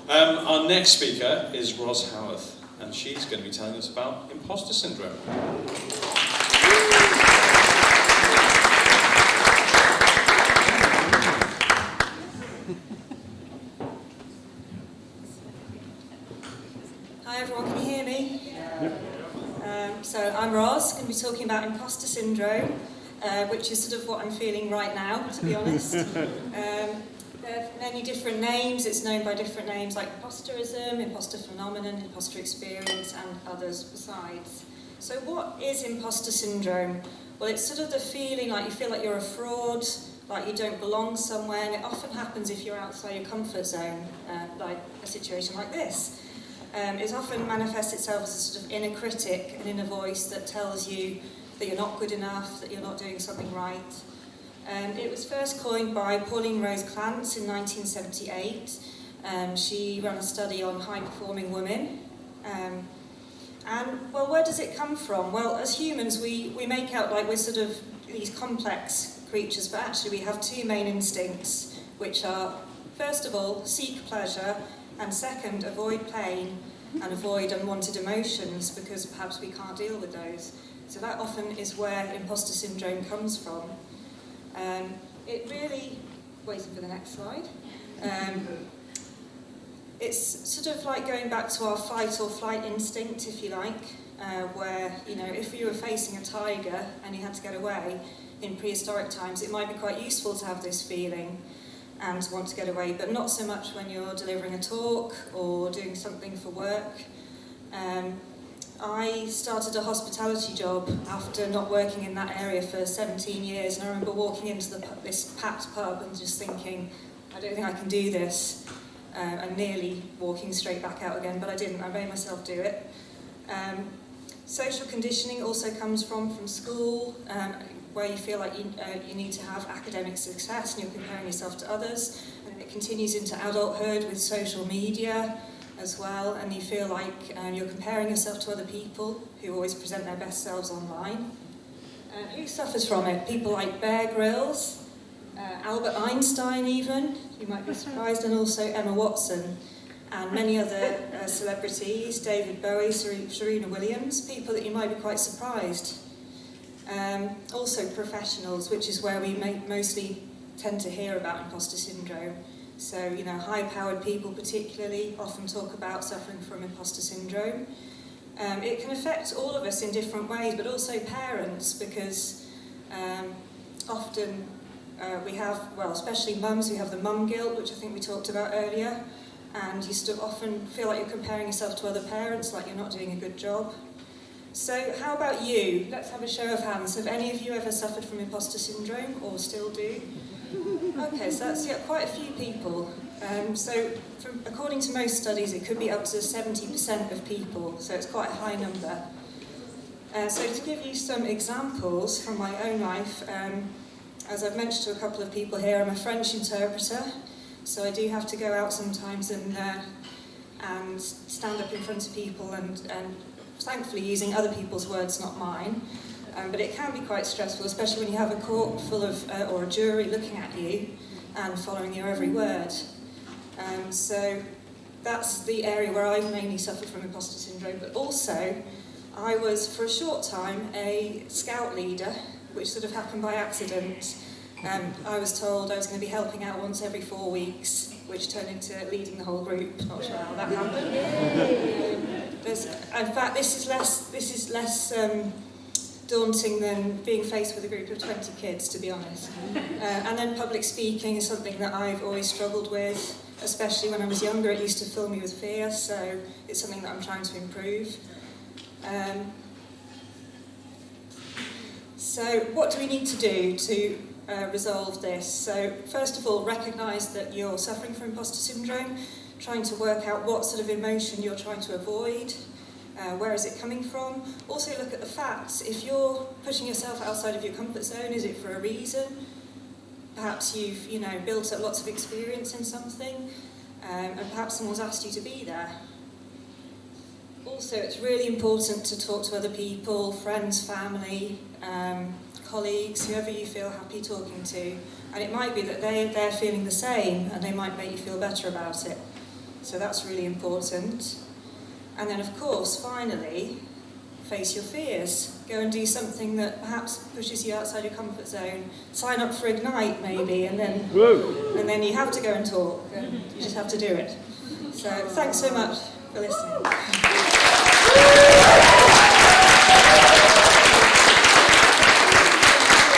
Our next speaker is Roz Howarth, and she's going to be telling us about imposter syndrome. Hi everyone, can you hear me? So I'm Roz, going to be talking about imposter syndrome, which is sort of what I'm feeling right now, to be honest. There are many different names. It's known by different names like imposterism, imposter phenomenon, imposter experience, and others besides. So what is imposter syndrome? Well, it's sort of the feeling like you feel like you're a fraud, like you don't belong somewhere, and it often happens if you're outside your comfort zone, like a situation like this. It often manifests itself as a sort of inner critic, an inner voice that tells you that you're not good enough, that you're not doing something right. It was first coined by Pauline Rose Clance in 1978. She ran a study on high-performing women. And, well, where does it come from? Well, as humans, we make out like we're sort of these complex creatures, but actually we have two main instincts, which are, first of all, seek pleasure, and second, avoid pain and avoid unwanted emotions, because perhaps we can't deal with those. So that often is where imposter syndrome comes from. It really, waiting for the next slide, it's sort of like going back to our fight or flight instinct, if you like, where, you know, if you were facing a tiger and you had to get away in prehistoric times, it might be quite useful to have this feeling and to want to get away, but not so much when you're delivering a talk or doing something for work. I started a hospitality job after not working in that area for 17 years, and I remember walking into this packed pub and just thinking, I don't think I can do this, and nearly walking straight back out again, but I didn't. I made myself do it. Social conditioning also comes from school, where you feel like you need to have academic success and you're comparing yourself to others, and it continues into adulthood with social media as well, and you feel like you're comparing yourself to other people who always present their best selves online. Who suffers from it? People like Bear Grylls, Albert Einstein even, you might be surprised, and also Emma Watson, and many other celebrities, David Bowie, Serena Williams, people that you might be quite surprised. Also professionals, which is where we mostly tend to hear about imposter syndrome. So, you know, high-powered people particularly often talk about suffering from imposter syndrome. It can affect all of us in different ways, but also parents, because often we have, well, especially mums, we have the mum guilt, which I think we talked about earlier, and you still often feel like you're comparing yourself to other parents, like you're not doing a good job. So how about you? Let's have a show of hands. Have any of you ever suffered from imposter syndrome, or still do? Okay, so that's quite a few people. According to most studies, it could be up to 70% of people, so it's quite a high number. So to give you some examples from my own life, as I've mentioned to a couple of people here, I'm a French interpreter, so I do have to go out sometimes and stand up in front of people and thankfully using other people's words, not mine. But it can be quite stressful, especially when you have a court full of, or a jury looking at you and following your every word. So that's the area where I've mainly suffered from imposter syndrome, but also I was, for a short time, a scout leader, which sort of happened by accident. I was told I was going to be helping out once every 4 weeks, which turned into leading the whole group. Not sure how that happened. In fact, this is less daunting than being faced with a group of 20 kids, to be honest. And then public speaking is something that I've always struggled with, especially when I was younger. It used to fill me with fear, so it's something that I'm trying to improve. So what do we need to do to resolve this? So first of all, recognise that you're suffering from imposter syndrome, trying to work out what sort of emotion you're trying to avoid. Where is it coming from? Also look at the facts. If you're putting yourself outside of your comfort zone, is it for a reason? Perhaps you've, built up lots of experience in something, and perhaps someone's asked you to be there. Also, it's really important to talk to other people, friends, family, colleagues, whoever you feel happy talking to. And it might be that they're feeling the same, and they might make you feel better about it. So that's really important. And then, of course, finally, face your fears. Go and do something that perhaps pushes you outside your comfort zone. Sign up for Ignite, maybe, and then you have to go and talk. And you just have to do it. So thanks so much for listening.